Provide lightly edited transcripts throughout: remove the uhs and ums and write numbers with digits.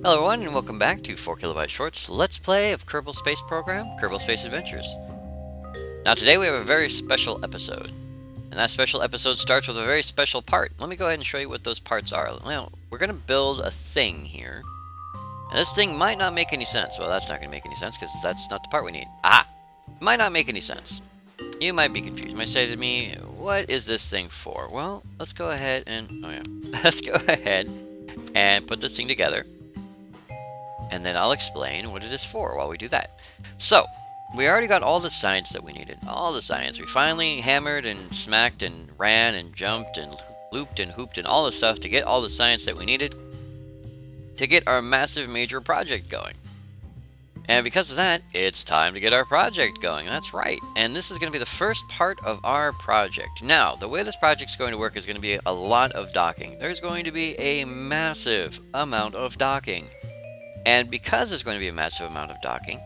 Hello everyone and welcome back to 4 Kilobyte Shorts Let's Play of Kerbal Space Program, Kerbal Space Adventures. Now today we have a very special episode. And that special episode starts with a very special part. Let me go ahead and show you what those parts are. Well, we're going to build a thing here. And this thing might not make any sense. Well, that's not going to make any sense because that's not the part we need. Ah! It might not make any sense. You might be confused. You might say to me, what is this thing for? Well, let's go ahead and... oh yeah. Let's go ahead and put this thing together. And then I'll explain what it is for while we do that. So, we already got all the science that we needed. All the science. We finally hammered and smacked and ran and jumped and looped and hooped and all the stuff to get all the science that we needed to get our massive major project going. And because of that, it's time to get our project going. That's right. And this is going to be the first part of our project. Now, the way this project's going to work is going to be a lot of docking. There's going to be a massive amount of docking. And because there's going to be a massive amount of docking,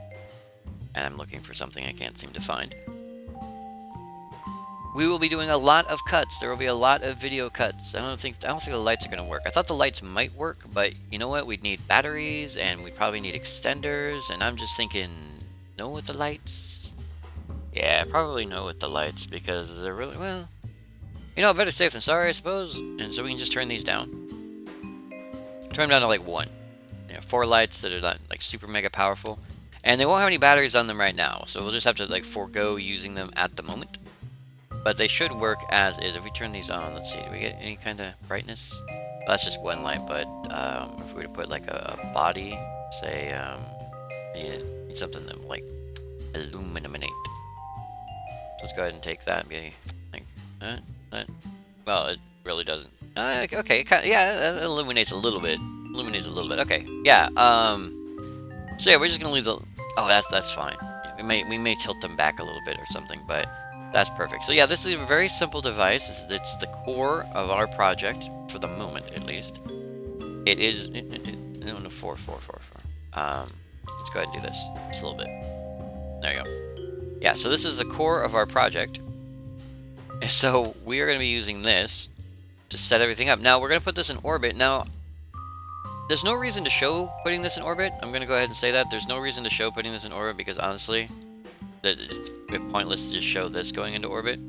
and I'm looking for something I can't seem to find, we will be doing a lot of cuts. There will be a lot of video cuts. I don't think the lights are going to work. I thought the lights might work, but you know what? We'd need batteries, and we'd probably need extenders, and I'm just thinking, no with the lights? Yeah, probably no with the lights, because they're really, well, you know, better safe than sorry, I suppose. And so we can just turn these down. Turn them down to like 1. 4 lights that are not like super mega powerful, and they won't have any batteries on them right now, so we'll just have to like forego using them at the moment. But they should work as is. If we turn these on, let's see, do we get any kind of brightness? Well, that's just 1 light, but if we were to put like a body, say, need something that will like illuminate. So let's go ahead and take that and be like, well, it really doesn't. Okay, yeah, it illuminates a little bit. Okay, yeah, so yeah, we're just gonna leave the, oh, that's fine. Yeah, we may tilt them back a little bit or something, but that's perfect. So yeah, this is a very simple device. It's the core of our project, for the moment, at least. It is, no, 4. Let's go ahead and do this, just a little bit. There you go. Yeah, so this is the core of our project. And so we are gonna be using this to set everything up. Now, we're gonna put this in orbit. Now, there's no reason to show putting this in orbit. I'm going to go ahead and say that. There's no reason to show putting this in orbit because, honestly, it's pointless to just show this going into orbit.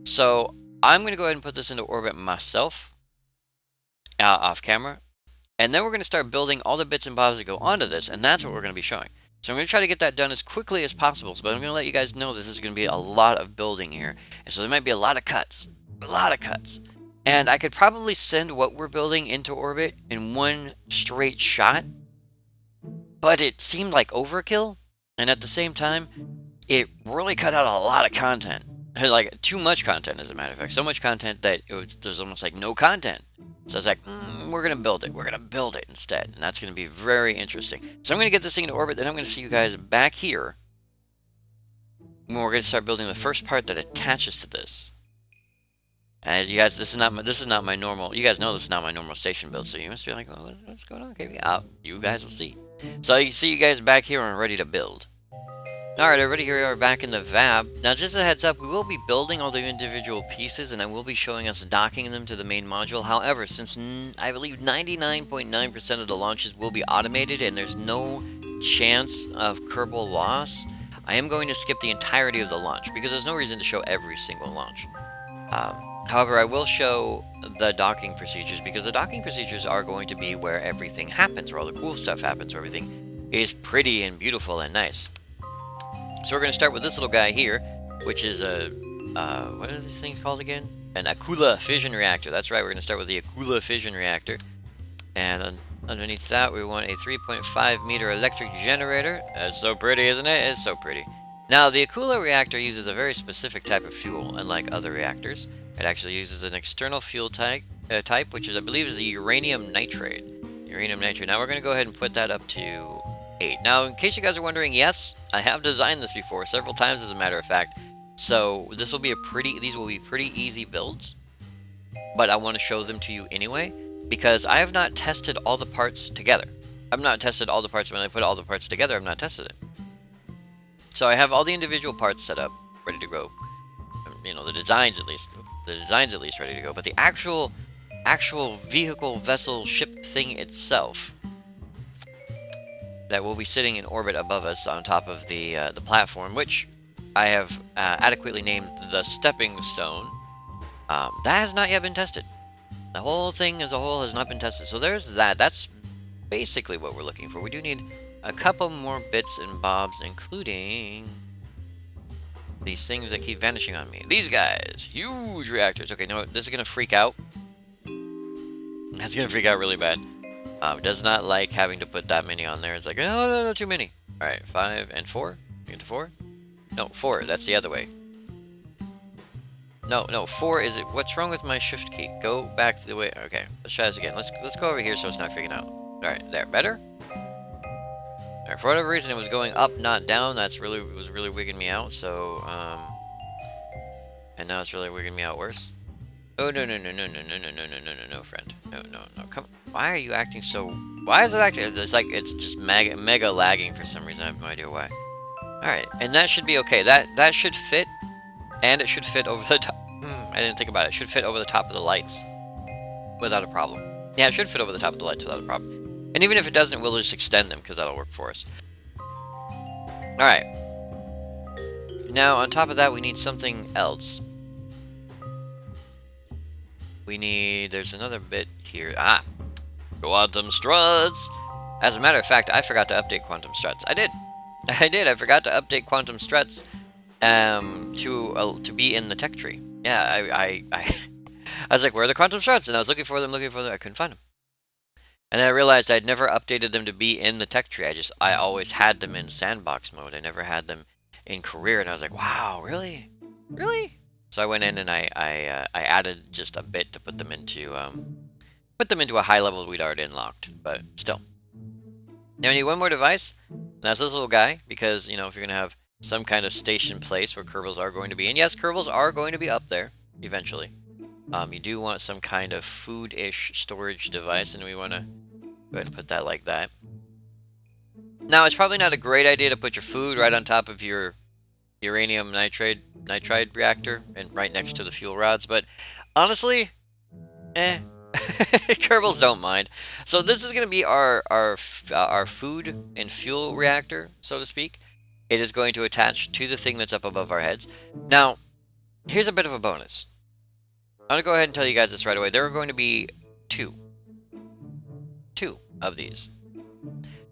So, I'm going to go ahead and put this into orbit myself, off camera. And then we're going to start building all the bits and bobs that go onto this, and that's what we're going to be showing. So I'm going to try to get that done as quickly as possible, but I'm going to let you guys know this is going to be a lot of building here. And so there might be a lot of cuts. A lot of cuts. And I could probably send what we're building into orbit in one straight shot, but it seemed like overkill, and at the same time, it really cut out a lot of content. Like, too much content, as a matter of fact. So much content that there's almost like no content. So I was like, we're going to build it. We're going to build it instead, and that's going to be very interesting. So I'm going to get this thing into orbit, then I'm going to see you guys back here when we're going to start building the first part that attaches to this. And you guys, this is not my normal. You guys know this is not my normal station build, so you must be like, oh, what's going on? Okay, you guys will see. So you see you guys back here and ready to build. All right, everybody, here we are back in the VAB. Now, just a heads up, we will be building all the individual pieces, and I will be showing us docking them to the main module. However, since I believe 99.9% of the launches will be automated, and there's no chance of Kerbal loss, I am going to skip the entirety of the launch because there's no reason to show every single launch. However, I will show the docking procedures because the docking procedures are going to be where everything happens, where all the cool stuff happens, where everything is pretty and beautiful and nice. So we're going to start with this little guy here, which is a, what are these things called again? An Akula fission reactor. That's right, we're going to start with the Akula fission reactor. And underneath that, we want a 3.5 meter electric generator. That's so pretty, isn't it? It's so pretty. Now, the Akula reactor uses a very specific type of fuel, unlike other reactors. It actually uses an external fuel type, which is, I believe, is a uranium nitrate. Uranium nitrate. Now, we're going to go ahead and put that up to 8. Now, in case you guys are wondering, yes, I have designed this before, several times, as a matter of fact. So, these will be pretty easy builds. But I want to show them to you anyway, because I have not tested all the parts together. I've not tested all the parts. When I put all the parts together, I've not tested it. So I have all the individual parts set up, ready to go. You know, the designs at least ready to go. But the actual vehicle, vessel, ship thing itself that will be sitting in orbit above us on top of the platform, which I have adequately named the stepping stone. That has not yet been tested. The whole thing as a whole has not been tested. So there's that. That's basically what we're looking for. We do need a couple more bits and bobs, including these things that keep vanishing on me. These guys, huge reactors. Okay, no, this is gonna freak out. That's gonna freak out really bad. Does not like having to put that many on there. It's like, no, too many. All right, 5 and 4. Get to 4. No, 4. That's the other way. No, 4 is it. What's wrong with my shift key? Go back the way. Okay, let's try this again. Let's go over here so it's not freaking out. All right, there, better. All right, for whatever reason, it was going up, not down. It was really wigging me out. So, and now it's really wigging me out worse. Oh no, friend. No, come. Why are you acting so? Why is it acting? It's like it's just mega lagging for some reason. I have no idea why. All right, and that should be okay. That should fit. And it should fit over the top. I didn't think about it. It should fit over the top of the lights without a problem. Yeah, it should fit over the top of the lights without a problem. And even if it doesn't, we'll just extend them because that'll work for us. Alright. Now, on top of that, we need something else. There's another bit here. Quantum struts! As a matter of fact, I forgot to update quantum struts. I did. I forgot to update quantum struts. To be in the tech tree. Yeah, I was like, where are the quantum struts? And I was looking for them. I couldn't find them. And then I realized I'd never updated them to be in the tech tree. I always had them in sandbox mode. I never had them in career. And I was like, wow, really? So I went in and I added just a bit to put them into a high level we'd already unlocked. But still. Now I need one more device. And that's this little guy, because if you're gonna have some kind of station place where Kerbals are going to be. And yes, Kerbals are going to be up there eventually. You do want some kind of food-ish storage device, and we want to go ahead and put that like that. Now, it's probably not a great idea to put your food right on top of your uranium nitride reactor and right next to the fuel rods, but honestly, Kerbals don't mind. So this is going to be our food and fuel reactor, so to speak. It is going to attach to the thing that's up above our heads. Now, here's a bit of a bonus. I'm going to go ahead and tell you guys this right away. There are going to be two of these.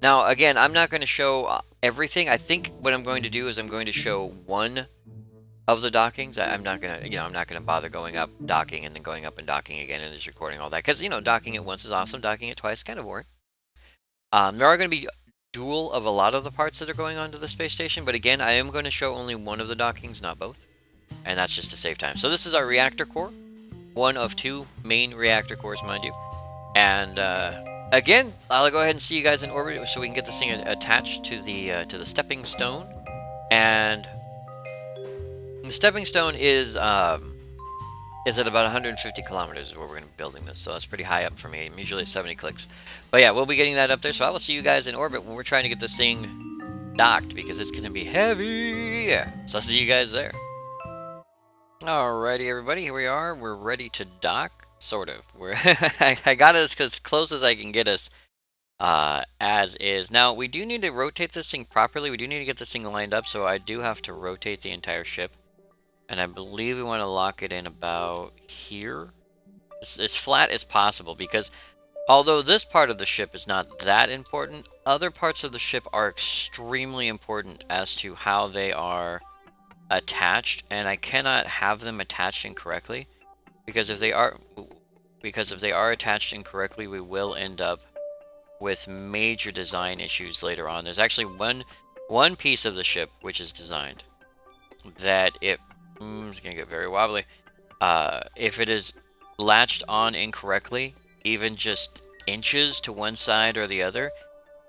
Now, again, I'm not going to show everything. I think what I'm going to do is I'm going to show one of the dockings. I'm not going to, I'm not going to bother going up, docking, and then going up and docking again and just recording all that. Because, docking it once is awesome. Docking it twice is kind of boring. There are going to be dual of a lot of the parts that are going onto the space station, but again, I am going to show only one of the dockings, not both, and that's just to save time. So this is our reactor core, one of 2 main reactor cores, mind you, and again, I'll go ahead and see you guys in orbit so we can get this thing attached to the stepping stone. And the stepping stone is at about 150 kilometers is where we're going to be building this, so that's pretty high up for me. I'm usually at 70 clicks. But yeah, we'll be getting that up there, so I will see you guys in orbit when we're trying to get this thing docked, because it's going to be heavy. So I'll see you guys there. Alrighty, everybody, here we are. We're ready to dock, sort of. I got us as close as I can get us, as is. Now, we do need to rotate this thing properly. We do need to get this thing lined up, so I do have to rotate the entire ship. And I believe we want to lock it in about here. As flat as possible, because although this part of the ship is not that important, other parts of the ship are extremely important as to how they are attached, and I cannot have them attached incorrectly, because if they are attached incorrectly, we will end up with major design issues later on. There's actually one piece of the ship which is designed that it's gonna get very wobbly. If it is latched on incorrectly, even just inches to one side or the other,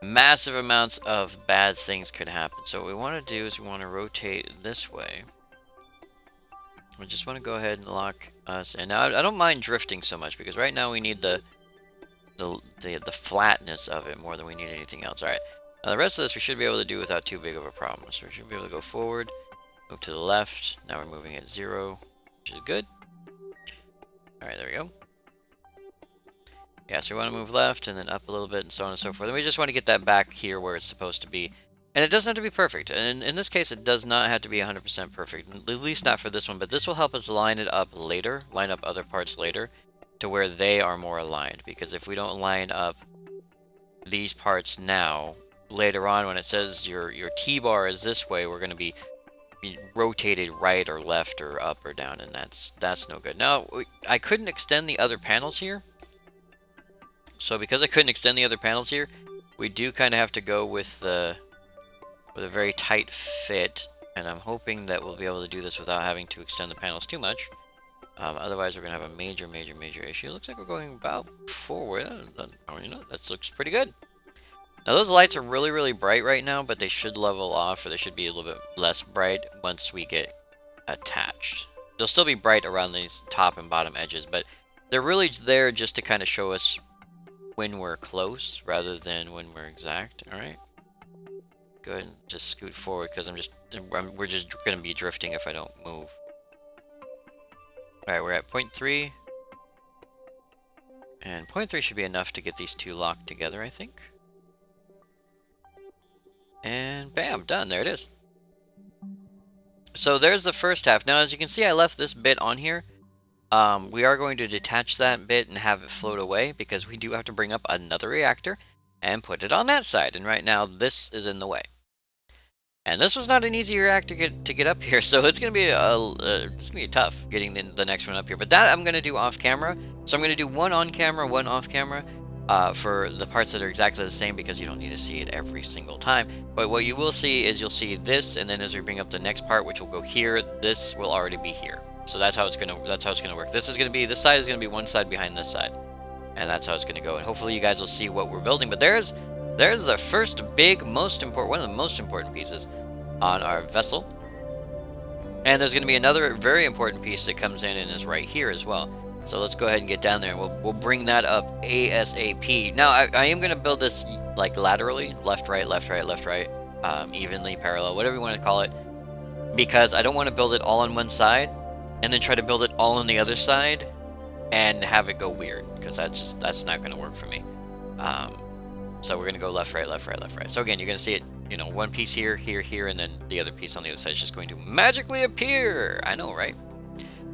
massive amounts of bad things could happen. So what we want to do is we want to rotate this way. We just want to go ahead and lock us in. Now, I don't mind drifting so much, because right now we need the flatness of it more than we need anything else. All right. Now the rest of this we should be able to do without too big of a problem. So we should be able to go forward, move to the left. Now we're moving at 0, which is good. All right, there we go. Yeah, so we want to move left and then up a little bit and so on and so forth. And we just want to get that back here where it's supposed to be. And it doesn't have to be perfect. And in this case, it does not have to be 100% perfect, at least not for this one. But this will help us line it up later, line up other parts later to where they are more aligned. Because if we don't line up these parts now, later on when it says your T-bar is this way, we're going to be rotated right or left or up or down, and that's no good. Now, I couldn't extend the other panels here. So because I couldn't extend the other panels here, we do kind of have to go with a very tight fit, and I'm hoping that we'll be able to do this without having to extend the panels too much. Otherwise, we're going to have a major issue. It looks like we're going about forward. You know, that looks pretty good. Now, those lights are really bright right now, but they should level off, or they should be a little bit less bright once we get attached. They'll still be bright around these top and bottom edges, but they're really there just to kind of show us when we're close rather than when we're exact. All right, go ahead and just scoot forward because we're just going to be drifting if I don't move. All right, we're at 0.3, and 0.3 should be enough to get these two locked together, I think. And bam, done. There it is. So there's the first half. Now, as you can see, I left this bit on here. We are going to detach that bit and have it float away because we do have to bring up another reactor and put it on that side. And right now, this is in the way. And this was not an easy reactor to get up here, so it's gonna be tough getting the next one up here. But that I'm gonna do off camera. So I'm gonna do one on camera, one off camera. For the parts that are exactly the same, because you don't need to see it every single time. But what you will see is you'll see this, and then as we bring up the next part, which will go here, this will already be here. So that's how it's gonna work. This side is gonna be one side behind this side, and that's how it's gonna go. And hopefully you guys will see what we're building. But there's the first big, one of the most important pieces on our vessel. And there's gonna be another very important piece that comes in and is right here as well. So let's go ahead and get down there, and we'll bring that up ASAP. Now, I am going to build this like laterally, left, right, evenly, parallel, whatever you want to call it, because I don't want to build it all on one side and then try to build it all on the other side and have it go weird, because that's not going to work for me. So we're going to go left, right. So again, you're going to see it, you know, one piece here, and then the other piece on the other side is just going to magically appear. I know, right?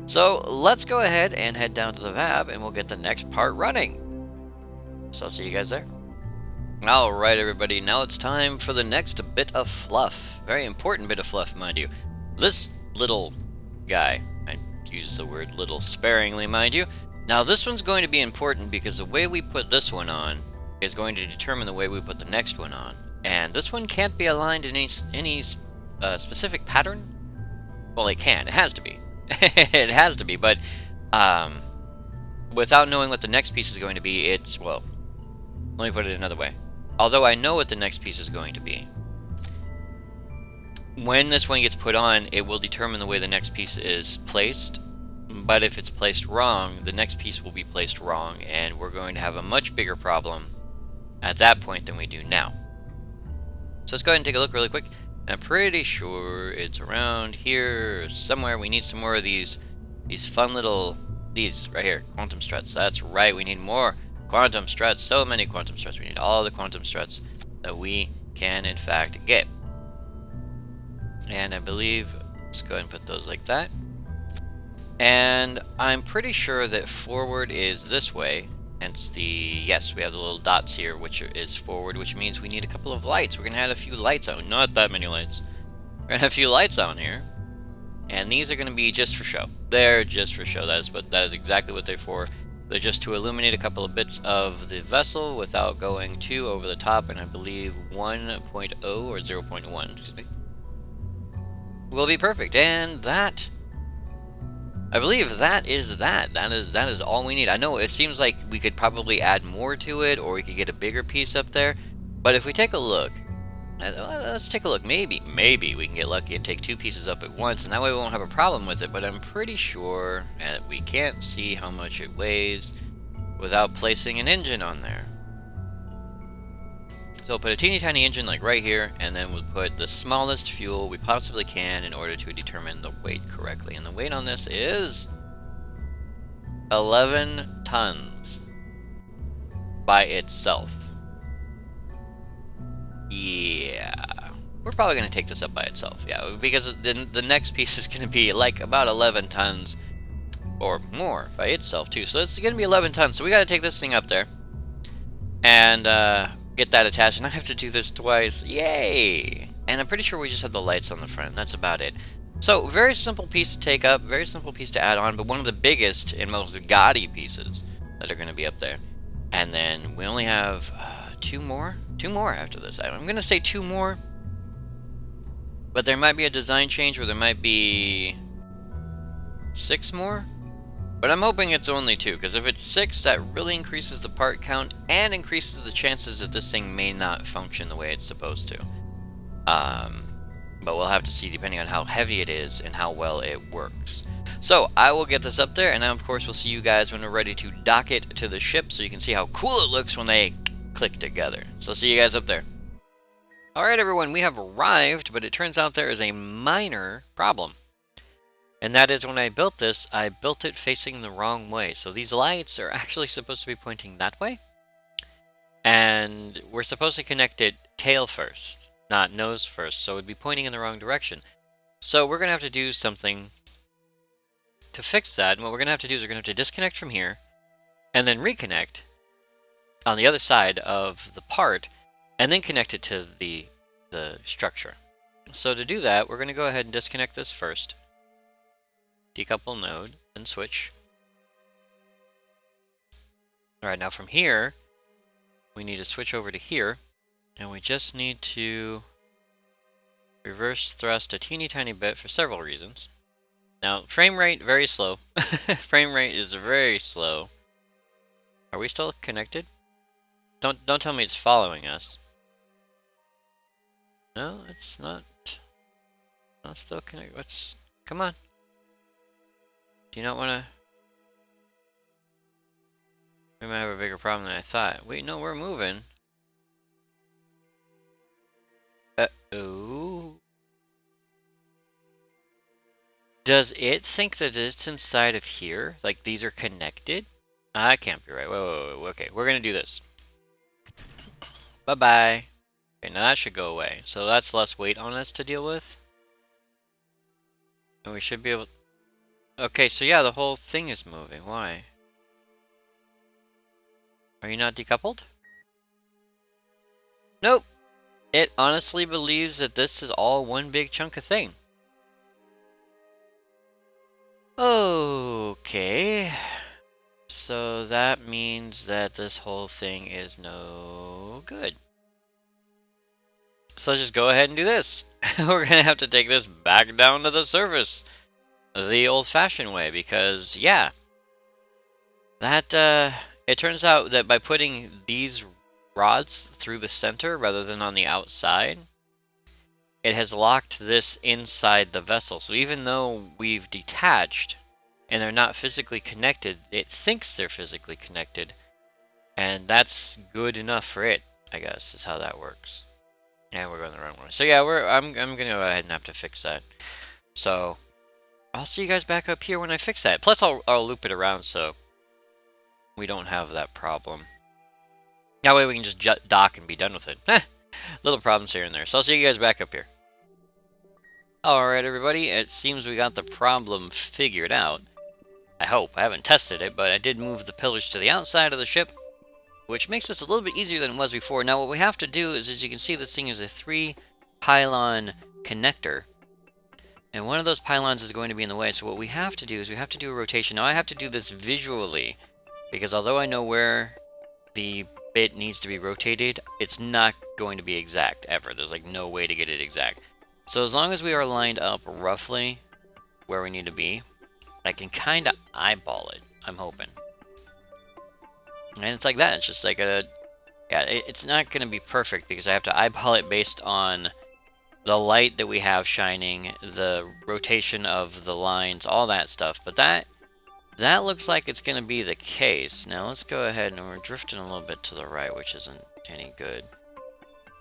So let's go ahead and head down to the VAB, and we'll get the next part running. So I'll see you guys there. Alright everybody, now it's time for the next bit of fluff. Very important bit of fluff, mind you. This little guy, I use the word little sparingly, mind you. Now this one's going to be important because the way we put this one on is going to determine the way we put the next one on. And this one can't be aligned in any specific pattern. Well, it can. It has to be. It has to be, but without knowing what the next piece is going to be, well, let me put it another way. Although I know what the next piece is going to be, when this one gets put on, it will determine the way the next piece is placed. But if it's placed wrong, the next piece will be placed wrong, and we're going to have a much bigger problem at that point than we do now. So let's go ahead and take a look really quick. I'm pretty sure it's around here somewhere. We need some more of these fun little, these right here, quantum struts. That's right, we need more quantum struts. So many quantum struts. We need all the quantum struts that we can in fact get. And I believe, let's go ahead and put those like that. And I'm pretty sure that forward is this way. Hence yes, we have the little dots here, which is forward, which means we need a couple of lights. We're going to add a few lights on. Not that many lights. We're going to have a few lights on here. And these are going to be just for show. They're just for show. That is exactly what they're for. They're just to illuminate a couple of bits of the vessel without going too over the top. And I believe 1.0 or 0.1, excuse me, will be perfect. And that, I believe that is that. That is all we need. I know it seems like we could probably add more to it, or we could get a bigger piece up there. But if we take a look, let's take a look. Maybe we can get lucky and take two pieces up at once, and that way we won't have a problem with it. But I'm pretty sure that we can't see how much it weighs without placing an engine on there. So we'll put a teeny tiny engine like right here, and then we'll put the smallest fuel we possibly can in order to determine the weight correctly. And the weight on this is 11 tons. by itself. Yeah. We're probably going to take this up by itself, yeah, because the next piece is going to be like about 11 tons or more by itself, too. So it's going to be 11 tons, so we got to take this thing up there and get that attached, and I have to do this twice. Yay! And I'm pretty sure we just have the lights on the front. That's about it. So, very simple piece to take up, very simple piece to add on, but one of the biggest and most gaudy pieces that are going to be up there. And then we only have two more after this. I'm going to say two more, but there might be a design change, or there might be 6 more. But I'm hoping it's only 2, because if it's 6, that really increases the part count and increases the chances that this thing may not function the way it's supposed to. But we'll have to see depending on how heavy it is and how well it works. So I will get this up there, and now of course we'll see you guys when we're ready to dock it to the ship so you can see how cool it looks when they click together. So I'll see you guys up there. Alright everyone, we have arrived, but it turns out there is a minor problem. And that is when I built this, I built it facing the wrong way. So these lights are actually supposed to be pointing that way. And we're supposed to connect it tail first, not nose first. So it would be pointing in the wrong direction. So we're going to have to do something to fix that. And what we're going to have to do is we're going to have to disconnect from here and then reconnect on the other side of the part and then connect it to the structure. So to do that, we're going to go ahead and disconnect this first. Decouple node, and switch. Alright, now from here, we need to switch over to here, and we just need to reverse thrust a teeny tiny bit for several reasons. Now, frame rate, very slow. Frame rate is very slow. Are we still connected? Don't tell me it's following us. No, it's not. Not still connected. Come on. Do you not want to... We might have a bigger problem than I thought. Wait, no, we're moving. Uh-oh. Does it think that it's inside of here? Like, these are connected? I can't be right. Whoa. Okay, we're going to do this. Bye-bye. Okay, now that should go away. So that's less weight on us to deal with. And we should be able... Okay, so yeah, the whole thing is moving. Why? Are you not decoupled? Nope. It honestly believes that this is all one big chunk of thing. Okay. So that means that this whole thing is no good. So let's just go ahead and do this. We're going to have to take this back down to the surface the old-fashioned way, because, yeah, that, it turns out that by putting these rods through the center rather than on the outside, it has locked this inside the vessel. So even though we've detached and they're not physically connected, it thinks they're physically connected, and that's good enough for it, I guess, is how that works. And we're going the wrong way. So yeah, I'm gonna go ahead and have to fix that. So I'll see you guys back up here when I fix that. Plus, I'll loop it around so we don't have that problem. That way we can just dock and be done with it. Little problems here and there. So I'll see you guys back up here. Alright, everybody. It seems we got the problem figured out. I hope. I haven't tested it, but I did move the pillars to the outside of the ship, which makes this a little bit easier than it was before. Now, what we have to do is, as you can see, this thing is a 3-pylon connector. And one of those pylons is going to be in the way, so what we have to do is we have to do a rotation. Now I have to do this visually, because although I know where the bit needs to be rotated, it's not going to be exact, ever. There's like no way to get it exact. So as long as we are lined up roughly where we need to be, I can kind of eyeball it, I'm hoping. And it's like that, it's just like a... Yeah, it's not going to be perfect, because I have to eyeball it based on the light that we have shining, the rotation of the lines, all that stuff. But that looks like it's going to be the case. Now let's go ahead, and we're drifting a little bit to the right, which isn't any good.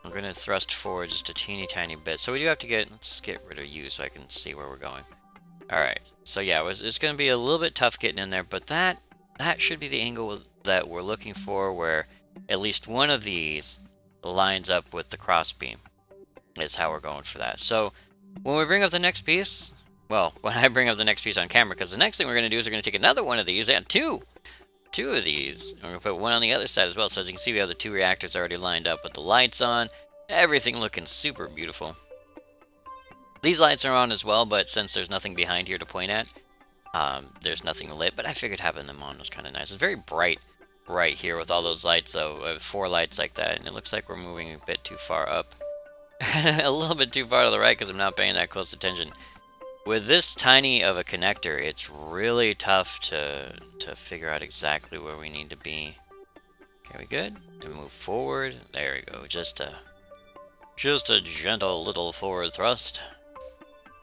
I'm going to thrust forward just a teeny tiny bit. So we do have to let's get rid of you so I can see where we're going. Alright, so yeah, it's going to be a little bit tough getting in there, but that should be the angle that we're looking for, where at least one of these lines up with the crossbeam. Is how we're going for that. So when we bring up the next piece, well, when I bring up the next piece on camera, because the next thing we're going to do is we're going to take another one of these, and two of these. We're going to put one on the other side as well. So as you can see, we have the two reactors already lined up with the lights on. Everything looking super beautiful. These lights are on as well, but since there's nothing behind here to point at, there's nothing lit. But I figured having them on was kind of nice. It's very bright right here with all those lights, so 4 lights like that, and it looks like we're moving a bit too far up. A little bit too far to the right because I'm not paying that close attention. With this tiny of a connector, it's really tough to figure out exactly where we need to be. Okay, we good? And move forward. There we go. Just a gentle little forward thrust.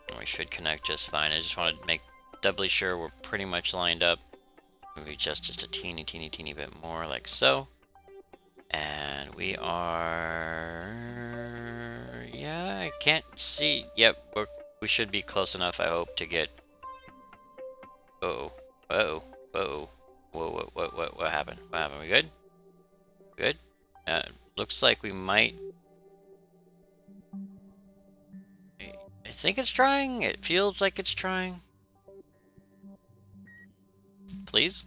And we should connect just fine. I just want to make doubly sure we're pretty much lined up. Maybe just a teeny bit more, like so. And we are... yeah, I can't see. Yep, we should be close enough, I hope, to get... Uh-oh. Uh-oh. Uh-oh. Whoa, what happened? What happened? We good? Good? Looks like we might... I think it's trying. It feels like it's trying. Please?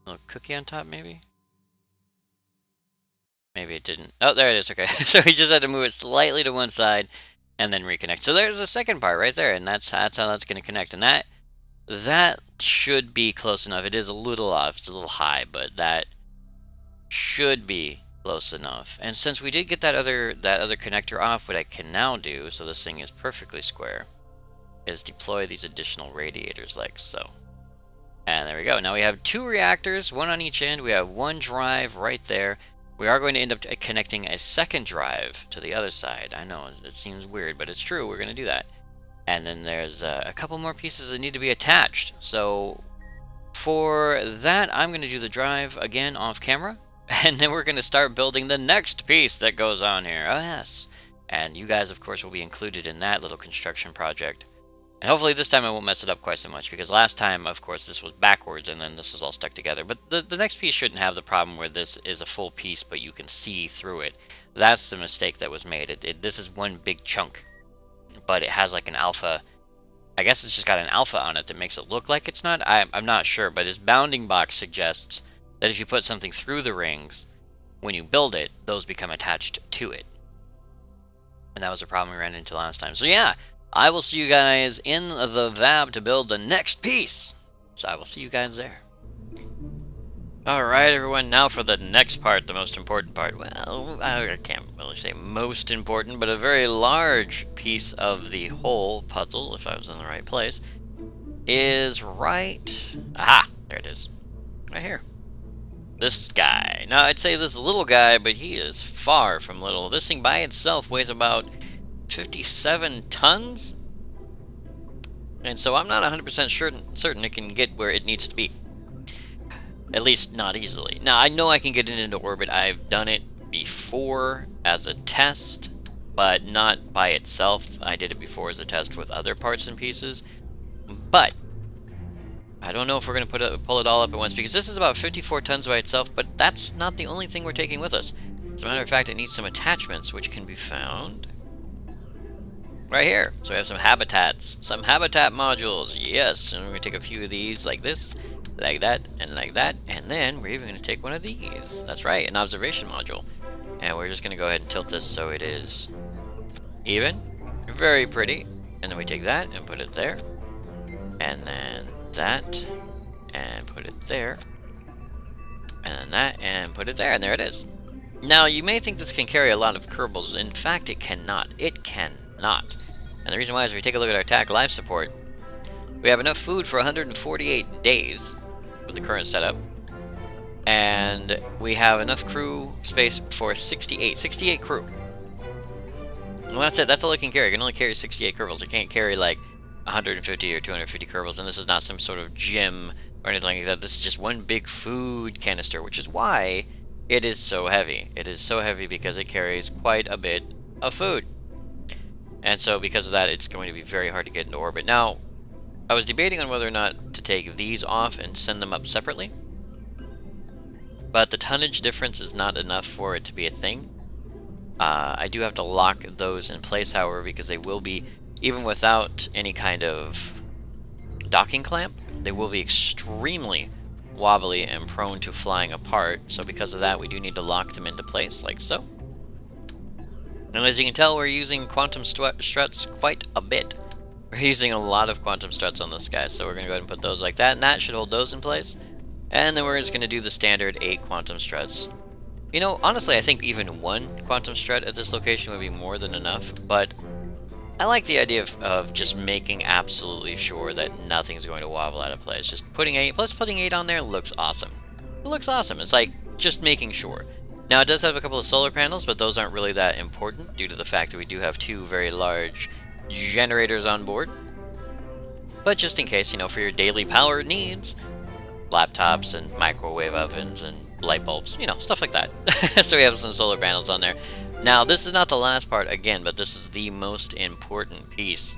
A little cookie on top, maybe? Maybe it didn't. Oh, there it is. Okay. So we just had to move it slightly to one side and then reconnect. So there's the second part right there, and that's how that's going to connect. And that should be close enough. It is a little off. It's a little high, but that should be close enough. And since we did get that other connector off, what I can now do, so this thing is perfectly square, is deploy these additional radiators like so. And there we go. Now we have 2 reactors, one on each end. We have 1 drive right there. We are going to end up connecting a second drive to the other side. I know, it seems weird, but it's true. We're going to do that. And then there's a couple more pieces that need to be attached. So for that, I'm going to do the drive again off camera. And then we're going to start building the next piece that goes on here. Oh, yes. And you guys, of course, will be included in that little construction project. And hopefully this time I won't mess it up quite so much, because last time, of course, this was backwards and then this was all stuck together. But the next piece shouldn't have the problem where this is a full piece, but you can see through it. That's the mistake that was made. This is one big chunk, but it has like an alpha. I guess it's just got an alpha on it that makes it look like it's not. I'm not sure, but its bounding box suggests that if you put something through the rings, when you build it, those become attached to it. And that was a problem we ran into last time. So yeah. I will see you guys in the VAB to build the next piece. So I will see you guys there. Alright everyone, now for the next part, the most important part. Well, I can't really say most important, but a very large piece of the whole puzzle, if I was in the right place, is right... aha! There it is. Right here. This guy. Now, I'd say this little guy, but he is far from little. This thing by itself weighs about 57 tons, and so I'm not 100% certain it can get where it needs to be. At least not easily. Now I know I can get it into orbit. I've done it before as a test, but not by itself. I did it before as a test with other parts and pieces, but I don't know if we're going to pull it all up at once, because this is about 54 tons by itself, but that's not the only thing we're taking with us. As a matter of fact, it needs some attachments, which can be found right here. So we have some habitats, some habitat modules, yes, and we're going to take a few of these like this, like that, and then we're even going to take one of these. That's right, an observation module. And we're just going to go ahead and tilt this so it is even, very pretty. And then we take that and put it there, and then that, and put it there, and then that, and put it there, and there it is. Now, you may think this can carry a lot of Kerbals. In fact, it cannot. It cannot. And the reason why is if we take a look at our TAC life support, we have enough food for 148 days with the current setup. And we have enough crew space for 68 crew. Well, that's it. That's all it can carry. It can only carry 68 Kerbals. It can't carry, like, 150 or 250 Kerbals. And this is not some sort of gym or anything like that. This is just one big food canister, which is why it is so heavy. It is so heavy because it carries quite a bit of food. And so because of that, it's going to be very hard to get into orbit. Now, I was debating on whether or not to take these off and send them up separately. but the tonnage difference is not enough for it to be a thing. I do have to lock those in place, however, because they will be, even without any kind of docking clamp, they will be extremely wobbly and prone to flying apart. So because of that, we do need to lock them into place, like so. And as you can tell, we're using quantum struts quite a bit. We're using a lot of quantum struts on this guy, so we're going to go ahead and put those like that, and that should hold those in place. And then we're just going to do the standard 8 quantum struts. You know, honestly, I think even 1 quantum strut at this location would be more than enough, but I like the idea of just making absolutely sure that nothing's going to wobble out of place. Just putting 8, plus putting 8 on there looks awesome. It looks awesome. It's like just making sure. Now, it does have a couple of solar panels, but those aren't really that important due to the fact that we do have 2 very large generators on board. But just in case, you know, for your daily power needs, laptops and microwave ovens and light bulbs, you know, stuff like that. So we have some solar panels on there. Now, this is not the last part again, but this is the most important piece.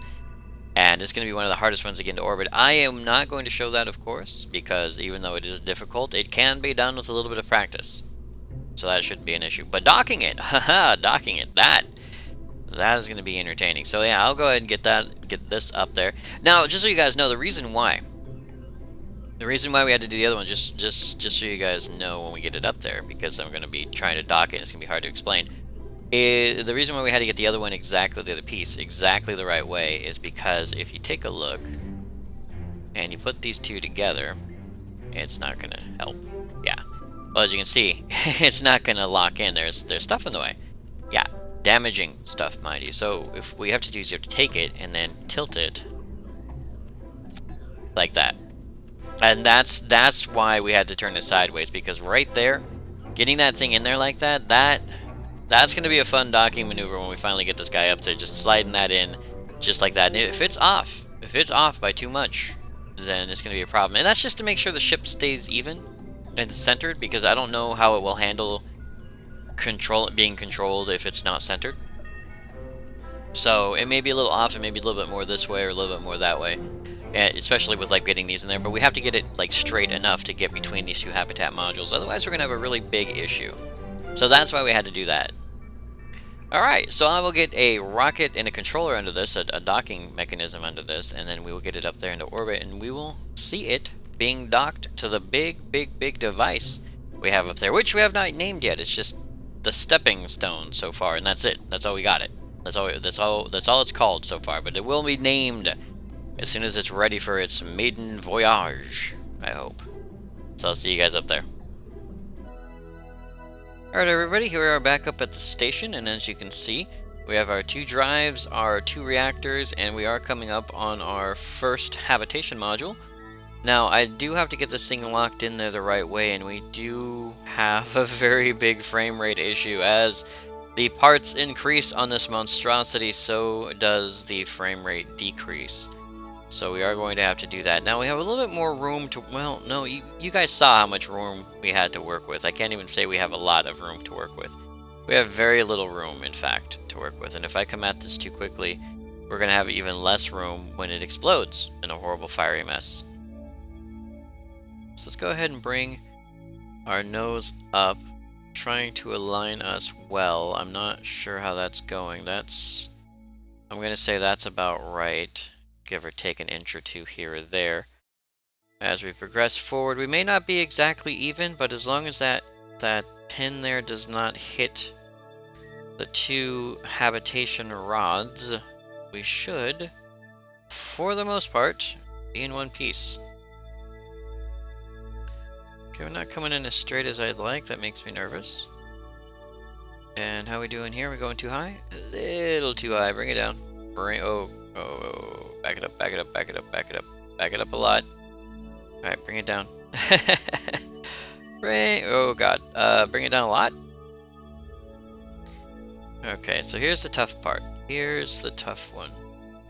And it's going to be one of the hardest ones to get into orbit. I am not going to show that, of course, because even though it is difficult, it can be done with a little bit of practice. So that shouldn't be an issue. But docking it, haha, docking it, that is going to be entertaining. So yeah, I'll go ahead and get this up there. Now, just so you guys know, the reason why we had to do the other one, just so you guys know when we get it up there, because I'm going to be trying to dock it, and it's going to be hard to explain. The reason why we had to get the other one exactly, the other piece, exactly the right way, is because if you take a look, and you put these 2 together, it's not going to help. Yeah. Well, as you can see, it's not going to lock in. There's stuff in the way. Yeah, damaging stuff, mind you. So if we have to do is you have to take it and then tilt it like that. And that's why we had to turn it sideways, because right there, getting that thing in there like that, that's going to be a fun docking maneuver when we finally get this guy up there. Just sliding that in just like that. And if it's off by too much, then it's going to be a problem. And that's just to make sure the ship stays even and centered, because I don't know how it will handle being controlled if it's not centered. So it may be a little off, it may be a little bit more this way or a little bit more that way, especially with like getting these in there. But we have to get it like straight enough to get between these 2 habitat modules, otherwise we're gonna have a really big issue. So that's why we had to do that. Alright, so I will get a rocket and a controller under this, a docking mechanism under this, and then we will get it up there into orbit, and we will see it being docked to the big device we have up there, which we have not named yet. It's just the stepping stone so far, and that's it. That's all we got it. That's all it's called so far, but it will be named as soon as it's ready for its maiden voyage, I hope. So I'll see you guys up there. Alright everybody, here we are back up at the station, and as you can see, we have our 2 drives, our 2 reactors, and we are coming up on our first habitation module. Now, I do have to get this thing locked in there the right way, and we do have a very big frame rate issue. As the parts increase on this monstrosity, so does the frame rate decrease. So we are going to have to do that. Now, we have a little bit more room to... Well, no, you guys saw how much room we had to work with. I can't even say we have a lot of room to work with. We have very little room, in fact, to work with. And if I come at this too quickly, we're going to have even less room when it explodes in a horrible fiery mess. So let's go ahead and bring our nose up, trying to align us well. I'm not sure how that's going. I'm going to say that's about right, give or take an inch or 2 here or there. As we progress forward, we may not be exactly even, but as long as that pin there does not hit the 2 habitation rods, we should, for the most part, be in one piece. Okay, we're not coming in as straight as I'd like. That makes me nervous. And how we doing here? We going too high? A little too high. Bring it down. Oh. Back it up, back it up, back it up, back it up. Back it up a lot. Alright, bring it down. Oh god. Bring it down a lot. Okay, so here's the tough part. Here's the tough one.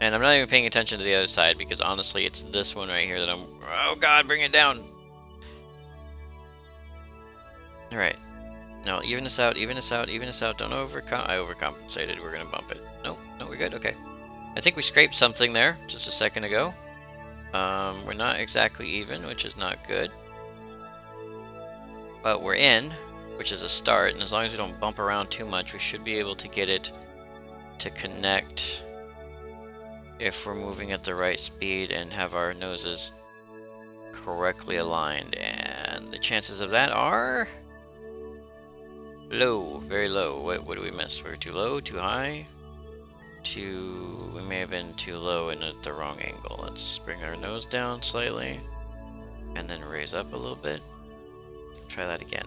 And I'm not even paying attention to the other side, because honestly, it's this one right here that oh god, bring it down! Alright. No, even this out, even this out, even this out. Don't I overcompensated. We're gonna bump it. No, we're good? Okay. I think we scraped something there just a second ago. We're not exactly even, which is not good. But we're in, which is a start, and as long as we don't bump around too much, we should be able to get it to connect if we're moving at the right speed and have our noses correctly aligned. And the chances of that are low, very low. What do we miss? We're too low, too high, we may have been too low and at the wrong angle. Let's bring our nose down slightly and then raise up a little bit. Try that again.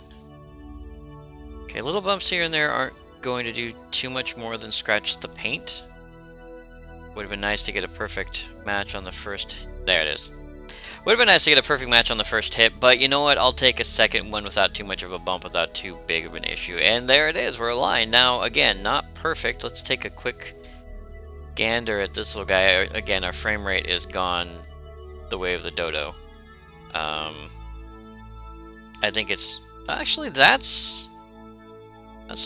Okay, little bumps here and there aren't going to do too much more than scratch the paint. Would have been nice to get a perfect match on the first... There it is. Would have been nice to get a perfect match on the first hit, but you know what? I'll take a second one without too much of a bump, without too big of an issue. And there it is. We're aligned. Now, again, not perfect. Let's take a quick gander at this little guy. Again, our frame rate is gone the way of the dodo. I think it's... Actually, that's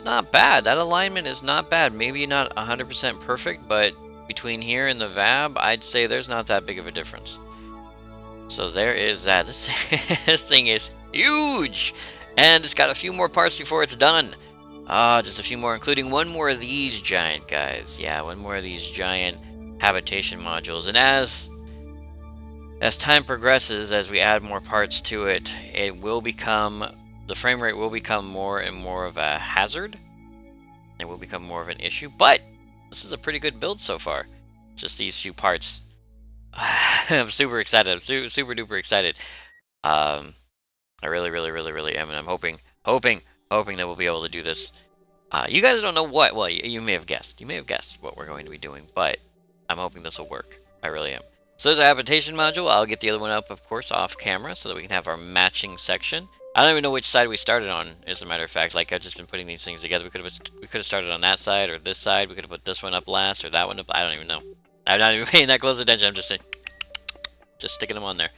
not bad. That alignment is not bad. Maybe not 100% perfect, but between here and the VAB, I'd say there's not that big of a difference. So there is that. This thing is huge, and it's got a few more parts before it's done. Just a few more, including one more of these giant guys. Yeah, one more of these giant habitation modules. And as time progresses, as we add more parts to it, the frame rate will become more and more of a hazard. It will become more of an issue, but this is a pretty good build so far. Just these few parts. I'm super excited. I'm super duper excited. I really am, and I'm hoping that we'll be able to do this. You guys don't know what. Well, you may have guessed. You may have guessed what we're going to be doing, but I'm hoping this will work. I really am. So there's a habitation module. I'll get the other one up, of course, off camera so that we can have our matching section. I don't even know which side we started on, as a matter of fact. Like, I've just been putting these things together. We could have started on that side or this side. We could have put this one up last or that one up. I don't even know. I'm not even paying that close attention. I'm just sticking them on there.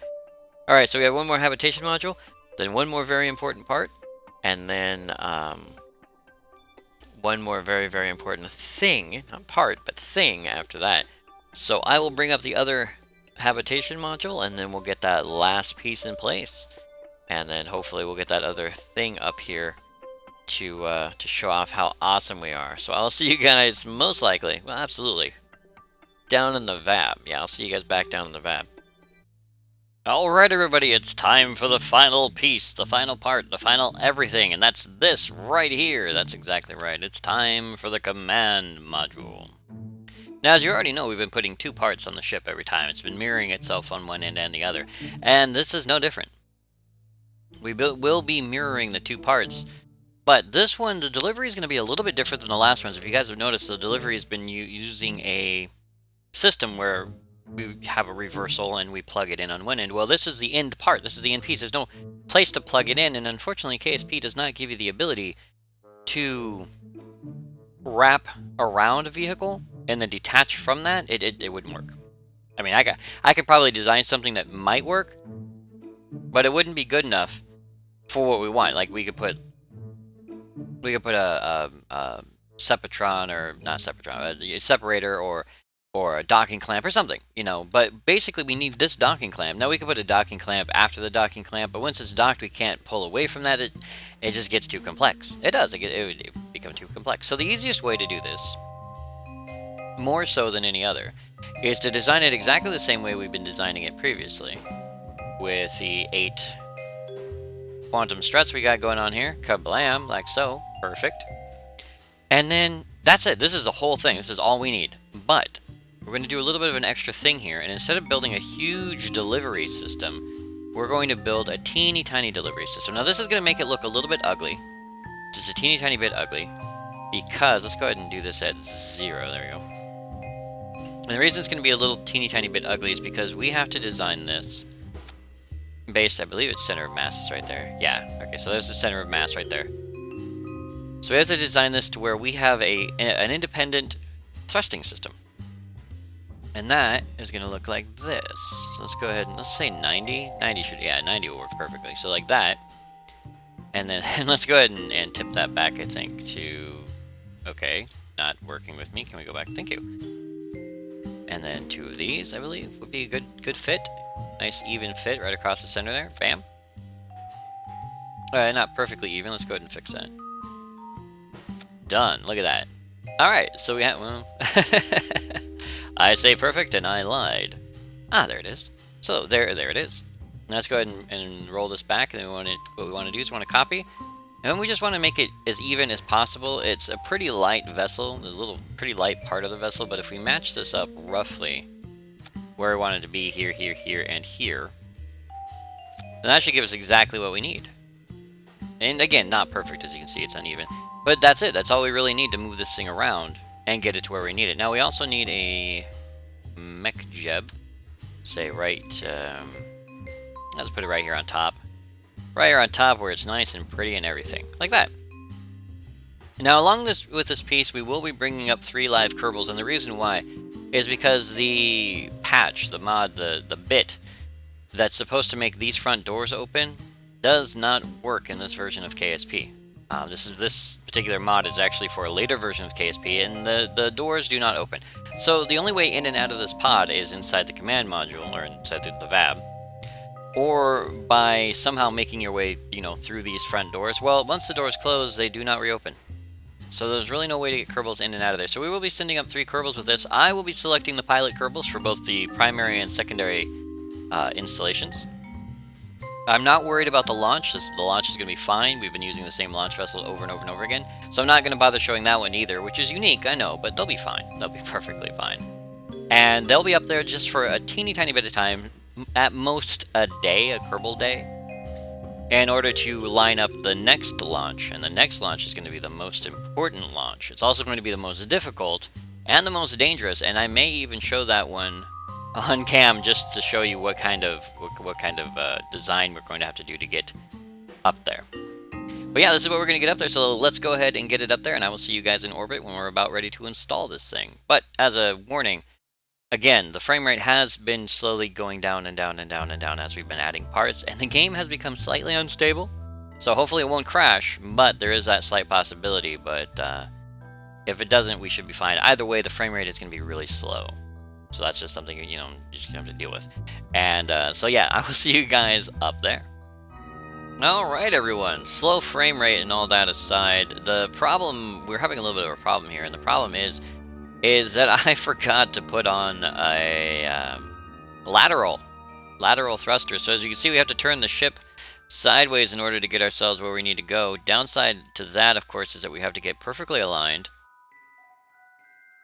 Alright, so we have one more habitation module, then one more very important part, and then one more very important thing. Not part, but thing after that. So I will bring up the other habitation module, and then we'll get that last piece in place. And then hopefully we'll get that other thing up here to show off how awesome we are. So I'll see you guys most likely, well, absolutely, down in the VAB. Yeah, I'll see you guys back down in the VAB. Alright everybody, it's time for the final piece, the final part, the final everything, and that's this right here. That's exactly right. It's time for the command module. Now, as you already know, we've been putting two parts on the ship every time. It's been mirroring itself on one end and the other, and this is no different. We will be mirroring the two parts, but this one, the delivery is going to be a little bit different than the last ones. If you guys have noticed, the delivery has been using a system where we have a reversal and we plug it in on one end. Well, this is the end part. This is the end piece. There's no place to plug it in, and unfortunately, KSP does not give you the ability to wrap around a vehicle and then detach from that. It wouldn't work. I mean, I could probably design something that might work, but it wouldn't be good enough for what we want. Like, we could put a sepatron, or not sepatron, a separator, or a docking clamp or something, you know. But basically we need this docking clamp. Now we can put a docking clamp after the docking clamp, but once it's docked we can't pull away from that. It just gets too complex. It does. It would become too complex. So the easiest way to do this, more so than any other, is to design it exactly the same way we've been designing it previously, with the 8 quantum struts we got going on here. Kablam, like so. Perfect. And then that's it. This is the whole thing. This is all we need. But we're going to do a little bit of an extra thing here, and instead of building a huge delivery system, we're going to build a teeny tiny delivery system. Now this is going to make it look a little bit ugly, just a teeny tiny bit ugly, because let's go ahead and do this at 0. There we go. And the reason it's going to be a little teeny tiny bit ugly is because we have to design this based, I believe it's center of mass is right there. Yeah, okay, so there's the center of mass right there. So we have to design this to where we have an independent thrusting system. And that is going to look like this. So let's go ahead and let's say 90. 90 should, yeah, 90 will work perfectly. So like that. And then let's go ahead and tip that back, I think, to, okay, not working with me. Can we go back? Thank you. And then 2 of these, I believe, would be a good fit. Nice even fit right across the center there. Bam. Alright, not perfectly even. Let's go ahead and fix that. Done. Look at that. Alright, so we have... Well... I say perfect and I lied. Ah, there it is. So, there it is. Let's go ahead and roll this back. And what we want to do is we want to copy. And we just want to make it as even as possible. It's a pretty light vessel, a little pretty light part of the vessel, but if we match this up roughly where we want it to be, here, here, here, and here, then that should give us exactly what we need. And again, not perfect, as you can see, it's uneven. But that's it. That's all we really need to move this thing around and get it to where we need it. Now, we also need a mech jeb. Say right, let's put it right here on top. Right here on top where it's nice and pretty and everything. Like that. Now, along with this piece, we will be bringing up 3 live Kerbals, and the reason why is because the patch, the mod, the bit that's supposed to make these front doors open does not work in this version of KSP. This particular mod is actually for a later version of KSP, and the doors do not open. So the only way in and out of this pod is inside the command module, or inside the VAB, or by somehow making your way, through these front doors. Well, once the doors close, they do not reopen. So there's really no way to get Kerbals in and out of there. So we will be sending up 3 Kerbals with this. I will be selecting the pilot Kerbals for both the primary and secondary installations. I'm not worried about the launch. The launch is going to be fine. We've been using the same launch vessel over and over and over again. So I'm not going to bother showing that one either, which is unique, I know, but they'll be fine. They'll be perfectly fine. And they'll be up there just for a teeny tiny bit of time, at most a day, a Kerbal day, in order to line up the next launch. And the next launch is going to be the most important launch. It's also going to be the most difficult and the most dangerous, and I may even show that one on cam just to show you what kind of design we're going to have to do to get up there. But yeah, this is what we're going to get up there, so let's go ahead and get it up there, and I will see you guys in orbit when we're about ready to install this thing. But as a warning, again, the frame rate has been slowly going down and down and down and down as we've been adding parts, and the game has become slightly unstable. So hopefully it won't crash, but there is that slight possibility. But if it doesn't, we should be fine. Either way, the frame rate is going to be really slow. So that's just something, you're just going to have to deal with. And so yeah, I will see you guys up there. Alright everyone, slow frame rate and all that aside, the problem, we're having a little bit of a problem here, and the problem is that I forgot to put on a lateral thruster. So as you can see, we have to turn the ship sideways in order to get ourselves where we need to go. Downside to that, of course, is that we have to get perfectly aligned.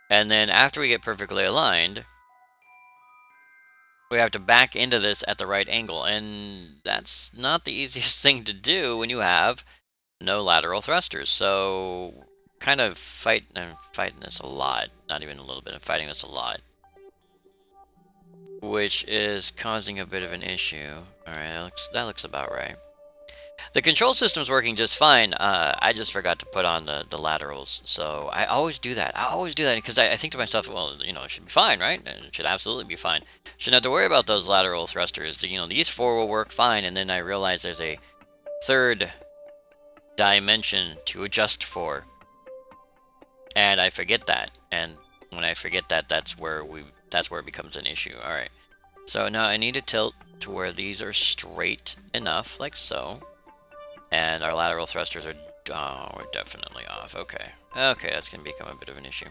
And then after we get perfectly aligned, we have to back into this at the right angle. And that's not the easiest thing to do when you have no lateral thrusters. So kind of fighting this a lot. Not even a little bit. I'm fighting this a lot, which is causing a bit of an issue. Alright, that looks about right. The control system's working just fine. I just forgot to put on the laterals. So I always do that. Because I think to myself, well, it should be fine, right? It should absolutely be fine. Shouldn't have to worry about those lateral thrusters. These 4 will work fine. And then I realize there's a third dimension to adjust for. And I forget that. And when I forget that, that's where it becomes an issue. Alright. So now I need to tilt to where these are straight enough, like so. And our lateral thrusters are... Oh, we're definitely off. Okay. Okay, that's going to become a bit of an issue.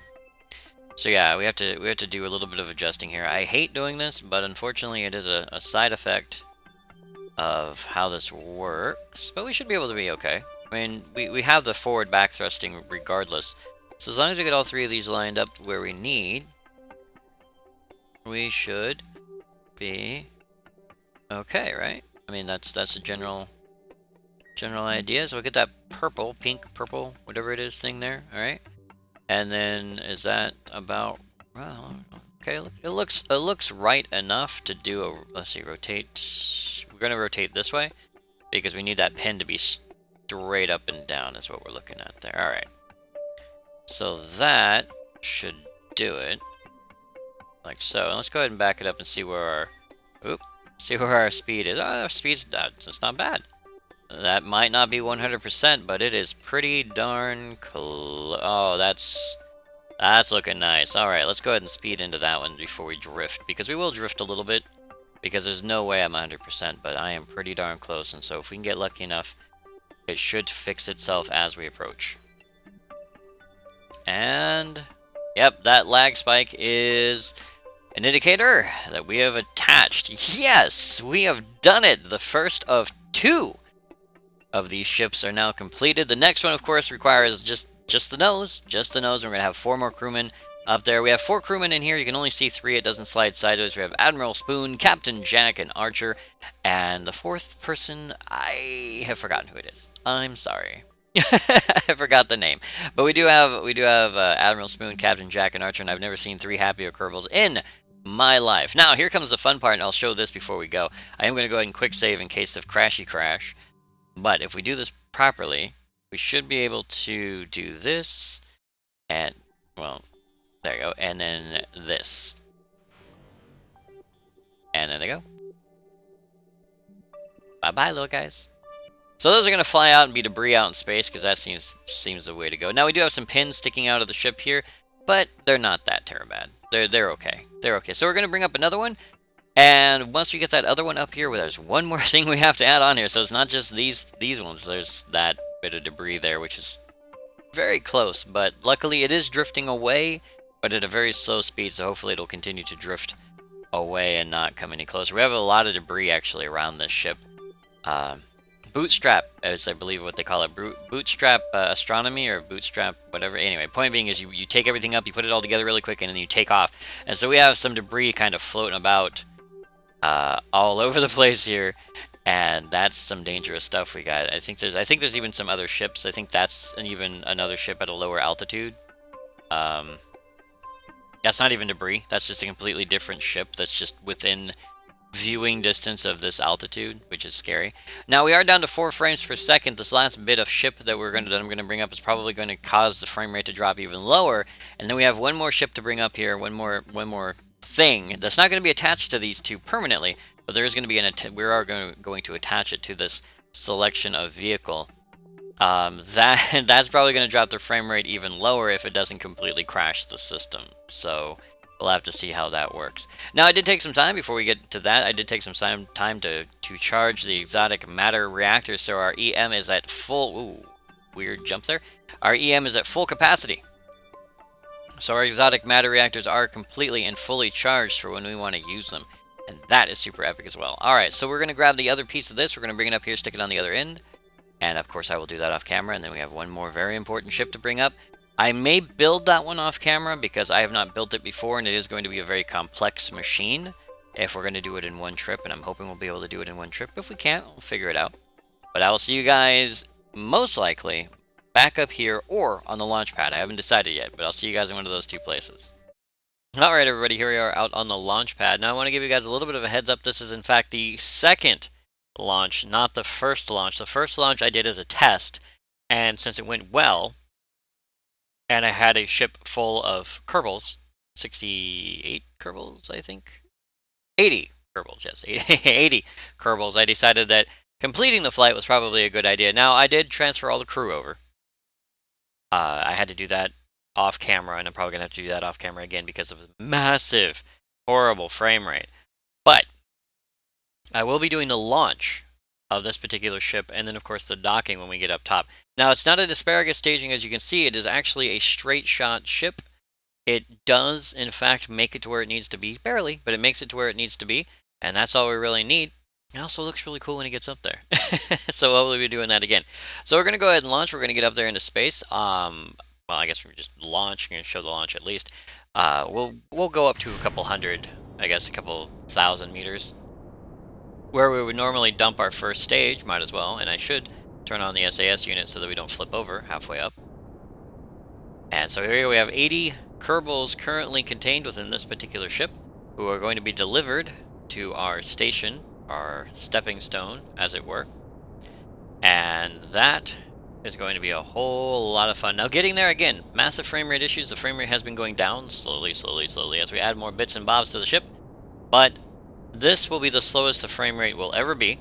So yeah, we have to do a little bit of adjusting here. I hate doing this, but unfortunately it is a side effect of how this works. But we should be able to be okay. I mean, we have the forward back thrusting regardless. So as long as we get all 3 of these lined up where we need, we should be okay, right? I mean, that's a general idea. So we'll get that pink, purple, whatever it is thing there, all right? And then is that about, well, okay, it looks right enough to do a, let's see, rotate. We're going to rotate this way because we need that pin to be straight up and down is what we're looking at there. All right. So that should do it. Like so. And let's go ahead and back it up and see where our speed is. Oh, our speed's that's not bad. That might not be 100%, but it is pretty darn close. Oh, that's looking nice. Alright, let's go ahead and speed into that one before we drift, because we will drift a little bit, because there's no way I'm 100%, but I am pretty darn close, and so if we can get lucky enough It should fix itself as we approach. And yep, that lag spike is an indicator that we have attached. Yes, we have done it. The first of 2 of these ships are now completed. The next one, of course, requires just the nose. Just the nose. We're going to have 4 more crewmen up there. We have 4 crewmen in here. You can only see 3. It doesn't slide sideways. We have Admiral Spoon, Captain Jack, and Archer. And the 4th person, I have forgotten who it is. I'm sorry. I forgot the name, but we do have Admiral Spoon, Captain Jack, and Archer, and I've never seen 3 happier Kerbals in my life. Now here comes the fun part, and I'll show this before we go. I am going to go ahead and quick save in case of crashy crash, but if we do this properly, we should be able to do this, and well, there you go, and then this, and there they go. Bye bye, little guys. So those are going to fly out and be debris out in space, because that seems the way to go. Now, we do have some pins sticking out of the ship here, but they're not that terrible bad. They're okay. They're okay. So we're going to bring up another one, and once we get that other one up here, well, there's one more thing we have to add on here. So it's not just these ones. There's that bit of debris there, which is very close, but luckily it is drifting away, but at a very slow speed, so hopefully it'll continue to drift away and not come any closer. We have a lot of debris, actually, around this ship. Bootstrap, as I believe what they call it, bootstrap astronomy, or bootstrap whatever. Anyway, point being is you take everything up, you put it all together really quick, and then you take off. And so we have some debris kind of floating about all over the place here, and that's some dangerous stuff we got. I think there's even some other ships. I think that's even another ship at a lower altitude. That's not even debris. That's just a completely different ship that's just within viewing distance of this altitude, which is scary. Now we are down to 4 frames per second. This last bit of ship that I'm going to bring up is probably going to cause the frame rate to drop even lower. And then we have one more ship to bring up here, one more thing that's not going to be attached to these 2 permanently, but there is going to be we are going to attach it to this selection of vehicle. That's probably going to drop the frame rate even lower if it doesn't completely crash the system. So we'll have to see how that works. Now, I did take some time before we get to that. I did take some time to charge the exotic matter reactor, so our EM is at full... Ooh, weird jump there. Our EM is at full capacity. So our exotic matter reactors are completely and fully charged for when we want to use them. And that is super epic as well. Alright, so we're going to grab the other piece of this. We're going to bring it up here, stick it on the other end. And of course I will do that off camera. And then we have one more very important ship to bring up. I may build that one off camera because I have not built it before, and it is going to be a very complex machine if we're going to do it in one trip, and I'm hoping we'll be able to do it in one trip. If we can't, we'll figure it out. But I will see you guys most likely back up here or on the launch pad. I haven't decided yet, but I'll see you guys in one of those 2 places. Alright everybody, here we are out on the launch pad. Now I want to give you guys a little bit of a heads up. This is in fact the second launch, not the first launch. The first launch I did as a test, and since it went well, and I had a ship full of Kerbals, 68 Kerbals, I think? 80 Kerbals, yes, 80 Kerbals. I decided that completing the flight was probably a good idea. Now, I did transfer all the crew over. I had to do that off camera, and I'm probably going to have to do that off camera again because of the massive, horrible frame rate. But I will be doing the launch of this particular ship, and then of course the docking when we get up top. Now it's not an asparagus staging, as you can see. It is actually a straight shot ship. It does in fact make it to where it needs to be, barely, but it makes it to where it needs to be, and that's all we really need. It also looks really cool when it gets up there. So we'll be doing that again. So we're going to go ahead and launch. We're going to get up there into space. Well, I guess we're just launch. I'm going to show the launch at least. We'll go up to a couple hundred, I guess a couple thousand meters, where we would normally dump our first stage. Might as well, and I should turn on the SAS unit so that we don't flip over halfway up. And so here we have 80 Kerbals currently contained within this particular ship, who are going to be delivered to our station, our stepping stone, as it were. And that is going to be a whole lot of fun. Now getting there, again, massive frame rate issues. The frame rate has been going down slowly as we add more bits and bobs to the ship. But this will be the slowest the frame rate will ever be,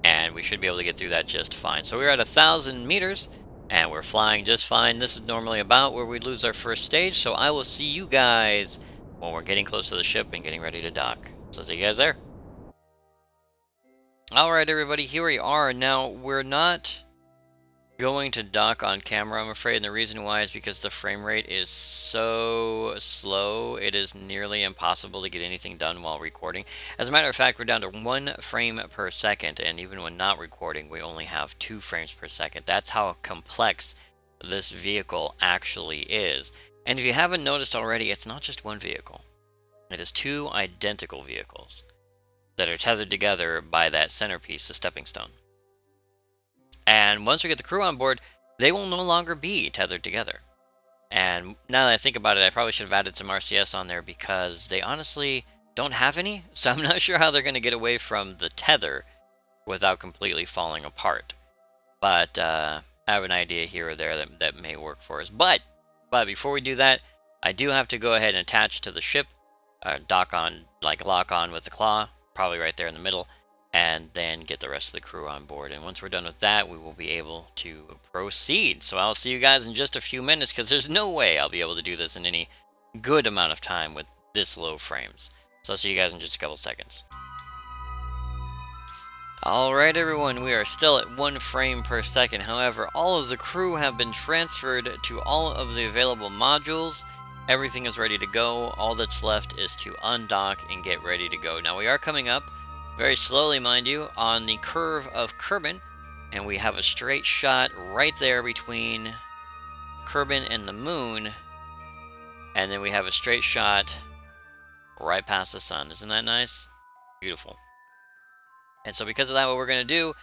and we should be able to get through that just fine. So we're at 1,000 meters, and we're flying just fine. This is normally about where we lose our first stage, so I will see you guys when we're getting close to the ship and getting ready to dock. So see you guys there. Alright everybody, here we are. Now, we're not going to dock on camera, I'm afraid, and the reason why is because the frame rate is so slow, it is nearly impossible to get anything done while recording. As a matter of fact, we're down to 1 frame per second, and even when not recording, we only have 2 frames per second. That's how complex this vehicle actually is. And if you haven't noticed already, it's not just one vehicle. It is 2 identical vehicles that are tethered together by that centerpiece, the stepping stone. And once we get the crew on board, they will no longer be tethered together. And now that I think about it, I probably should have added some RCS on there because they honestly don't have any. So I'm not sure how they're going to get away from the tether without completely falling apart. But I have an idea here or there that may work for us. But before we do that, I do have to go ahead and attach to the ship, lock on with the claw, probably right there in the middle, and then get the rest of the crew on board. And once we're done with that, we will be able to proceed. So I'll see you guys in just a few minutes, because there's no way I'll be able to do this in any good amount of time with this low frames. So I'll see you guys in just a couple seconds. Alright everyone, we are still at 1 frame per second. However, all of the crew have been transferred to all of the available modules. Everything is ready to go. All that's left is to undock and get ready to go. Now we are coming up very slowly, mind you, on the curve of Kerbin, and we have a straight shot right there between Kerbin and the moon, and then we have a straight shot right past the sun. Isn't that nice? Beautiful. And so because of that, what we're going to do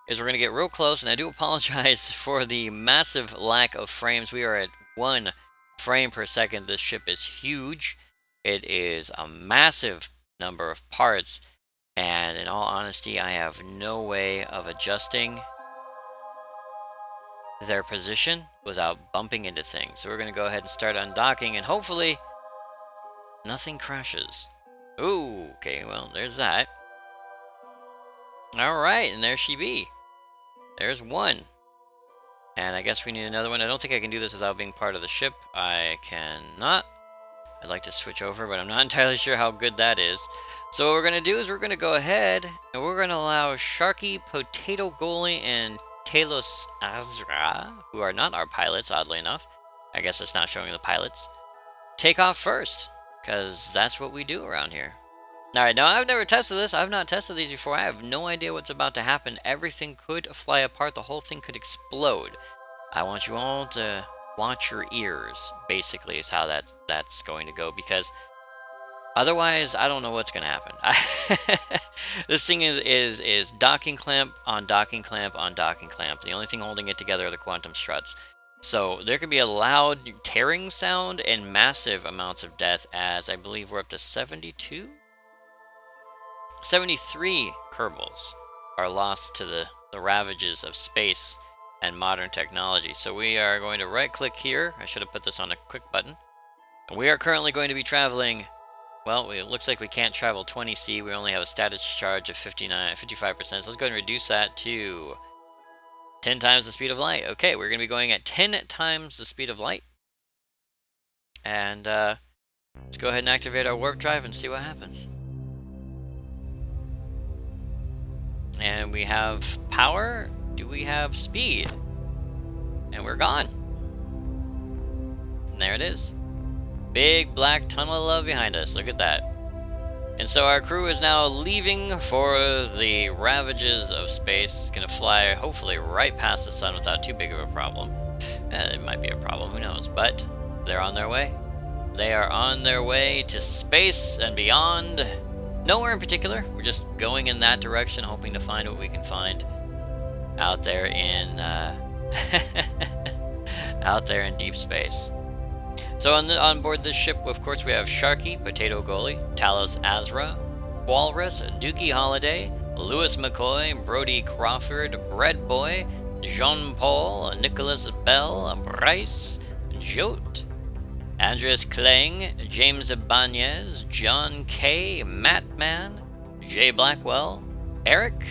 is we're going to get real close, and I do apologize for the massive lack of frames. We are at 1 frame per second. This ship is huge. It is a massive number of parts. And in all honesty, I have no way of adjusting their position without bumping into things. So we're going to go ahead and start undocking, and hopefully nothing crashes. Ooh, okay, well, there's that. Alright, and there she be. There's 1. And I guess we need another one. I don't think I can do this without being part of the ship. I cannot. I'd like to switch over, but I'm not entirely sure how good that is. So what we're going to do is we're going to go ahead and we're going to allow Sharky, Potato Goalie, and Talos Azra, who are not our pilots, oddly enough. I guess it's not showing the pilots. Take off first, because that's what we do around here. Alright, now I've never tested this. I've not tested these before. I have no idea what's about to happen. Everything could fly apart. The whole thing could explode. I want you all to watch your ears, basically, is how that's going to go, because otherwise, I don't know what's going to happen. This thing is docking clamp on docking clamp on docking clamp. The only thing holding it together are the quantum struts. So there could be a loud tearing sound and massive amounts of death, as I believe we're up to 72? 73 Kerbals are lost to the ravages of space and modern technology. So we are going to right click here. I should have put this on a quick button. And we are currently going to be traveling, well, it looks like we can't travel 20C. We only have a status charge of 55%. So let's go ahead and reduce that to 10 times the speed of light. Okay, we're going to be going at 10 times the speed of light. And let's go ahead and activate our warp drive and see what happens. And we have power. Do we have speed? And we're gone. And there it is. Big black tunnel of love behind us. Look at that. And so our crew is now leaving for the ravages of space. Gonna fly, hopefully, right past the sun without too big of a problem. It might be a problem, who knows. But they're on their way. They are on their way to space and beyond. Nowhere in particular. We're just going in that direction, hoping to find what we can find out there in out there in deep space. So on board this ship, of course, we have Sharky, Potato Goalie, Talos Azra, Walrus, Dookie Holiday, Lewis McCoy, Brody Crawford, Bread Boy, Jean Paul, Nicholas Bell, Bryce, Jote, Andres Kling, James Ibanez, John K, Mattman, Jay Blackwell, Eric,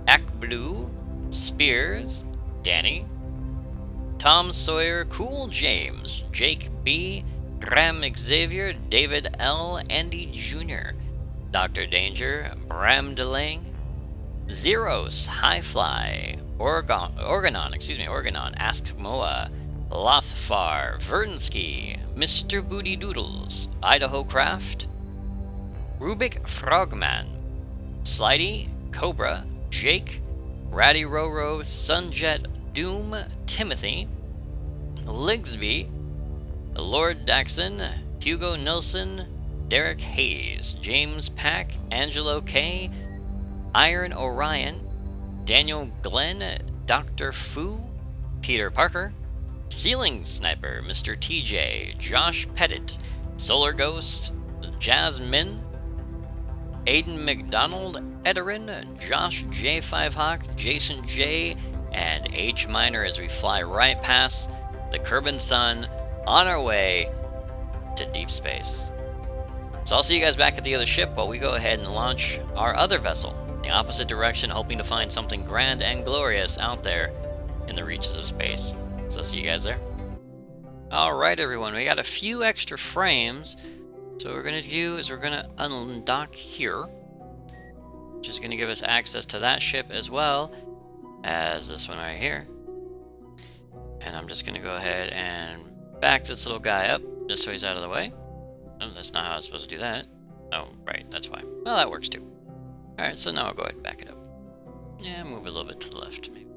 Ack Blue, Spears, Danny, Tom Sawyer, Cool James, Jake B, Graham Xavier, David L, Andy Jr., Dr. Danger, Bram DeLang, Zeros, Highfly, Organon, Ask Moa, Lothfar, Vernsky, Mr. Booty Doodles, Idaho Craft, Rubik Frogman, Slidey, Cobra, Jake, Ratty Roro, Sunjet, Doom, Timothy, Ligsby, Lord Daxon, Hugo Nilsson, Derek Hayes, James Pack, Angelo K, Iron Orion, Daniel Glenn, Dr. Fu, Peter Parker, Ceiling Sniper, Mr. TJ, Josh Pettit, Solar Ghost, Jasmine, Aiden McDonald, Ederin, Josh J5 Hawk, Jason J, and H Minor as we fly right past the Kerbal Sun on our way to deep space. So I'll see you guys back at the other ship while we go ahead and launch our other vessel in the opposite direction, hoping to find something grand and glorious out there in the reaches of space. So I'll see you guys there. Alright everyone, we got a few extra frames. So what we're going to do is we're going to undock here, which is going to give us access to that ship as well as this one right here. And I'm just going to go ahead and back this little guy up just so he's out of the way. Oh, that's not how I was supposed to do that. Oh, right, that's why. Well, that works too. Alright, so now I'll go ahead and back it up. Yeah, move a little bit to the left, maybe.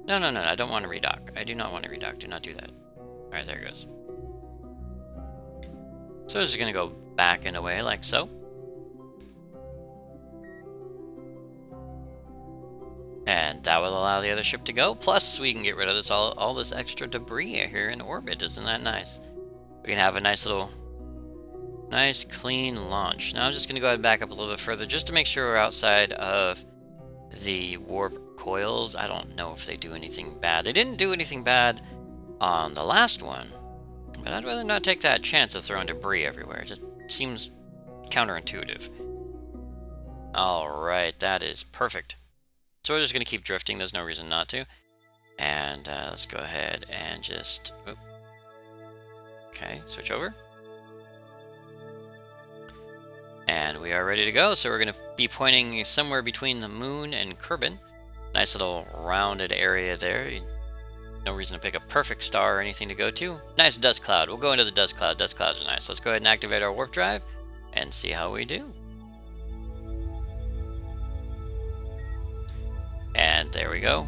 No, I don't want to redock. I do not want to redock. Do not do that. Alright, there it goes. So it's just going to go back in a way like so. And that will allow the other ship to go. Plus, we can get rid of this all this extra debris here in orbit. Isn't that nice? We can have a nice clean launch. Now I'm just going to go ahead and back up a little bit further just to make sure we're outside of the warp coils. I don't know if they do anything bad. They didn't do anything bad on the last one, but I'd rather not take that chance of throwing debris everywhere. It just seems counterintuitive. Alright, that is perfect. So we're just going to keep drifting. There's no reason not to. And let's go ahead and just... Oop. Okay, switch over. And we are ready to go. So we're going to be pointing somewhere between the moon and Kerbal. Nice little rounded area there. No reason to pick a perfect star or anything to go to. Nice dust cloud. We'll go into the dust cloud. Dust clouds are nice. Let's go ahead and activate our warp drive and see how we do. And there we go.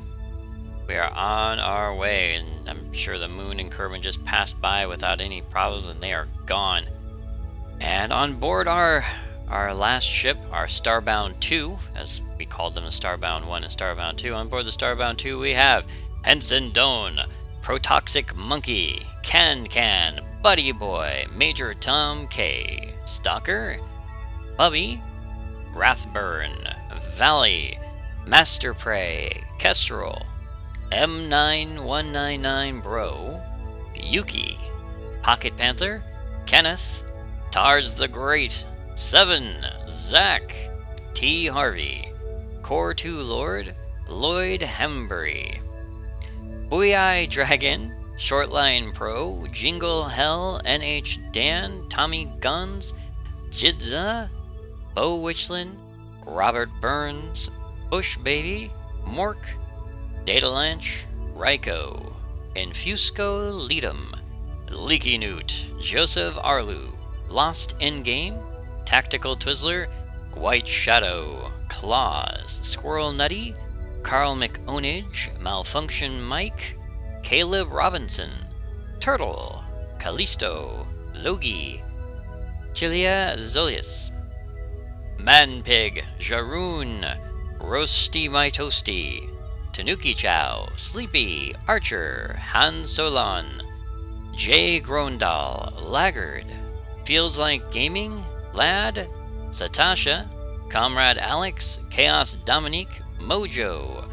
We are on our way, and I'm sure the moon and Kerbal just passed by without any problems, and they are gone. And on board our last ship, our Starbound 2, as we called them, the Starbound 1 and Starbound 2. On board the Starbound 2, we have Henson Doan, Protoxic Monkey, Can, Buddy Boy, Major Tom K, Stalker, Bubby, Wrathburn, Valley, Master Prey, Kestrel, M9199 Bro, Yuki, Pocket Panther, Kenneth, Tars the Great, Seven, Zach, T. Harvey, Core 2 Lord, Lloyd Hembury, Booyai Dragon, Shortline Pro, Jingle Hell, NH Dan, Tommy Guns, Jidza, Bo Witchlin, Robert Burns, Bush Baby, Mork, Data Lanch, Ryko, Infusco Leadum, Leaky Newt, Joseph Arlu, Lost Endgame, Tactical Twizzler, White Shadow, Claws, Squirrel Nutty, Carl McOnage, Malfunction Mike, Caleb Robinson, Turtle, Callisto, Logie, Chilia Zolius, Manpig, Jaroon, Roasty My Toasty, Tanuki Chow, Sleepy, Archer, Han Solon, Jay Grondal, Laggard, Feels Like Gaming, Lad, Satasha, Comrade Alex, Chaos Dominique, Mojo,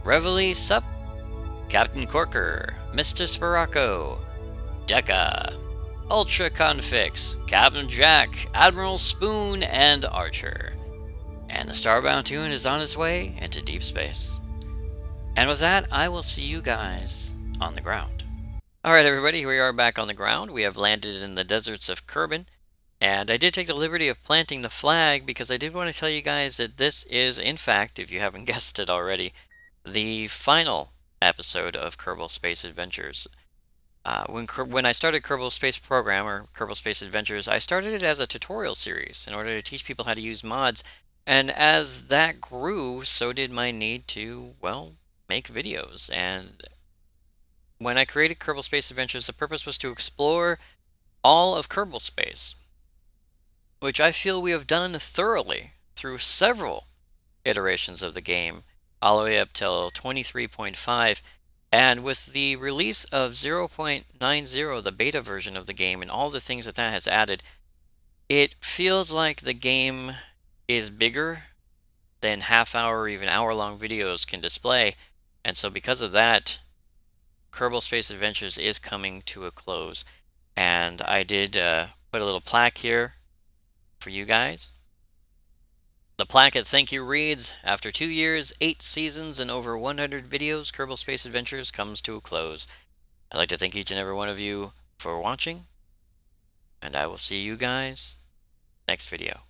Reveille Sup, Captain Corker, Mr. Sparaco, Deca, Ultra Confix, Captain Jack, Admiral Spoon, and Archer. And the Starbound Tune is on its way into deep space. And with that, I will see you guys on the ground. Alright everybody, here we are back on the ground. We have landed in the deserts of Kerbal. And I did take the liberty of planting the flag because I did want to tell you guys that this is, in fact, if you haven't guessed it already, the final episode of Kerbal Space Adventures. When I started Kerbal Space Program or Kerbal Space Adventures, I started it as a tutorial series in order to teach people how to use mods. And as that grew, so did my need to, well, make videos. And when I created Kerbal Space Adventures, the purpose was to explore all of Kerbal Space, which I feel we have done thoroughly through several iterations of the game, all the way up till 23.5. And with the release of 0.90, the beta version of the game, and all the things that that has added, it feels like the game is bigger than half-hour or even hour-long videos can display. And so because of that, Kerbal Space Adventures is coming to a close. And I did put a little plaque here for you guys. The plaque at thank you reads, "After 2 years, 8 seasons, and over 100 videos, Kerbal Space Adventures comes to a close. I'd like to thank each and every one of you for watching, and I will see you guys next video."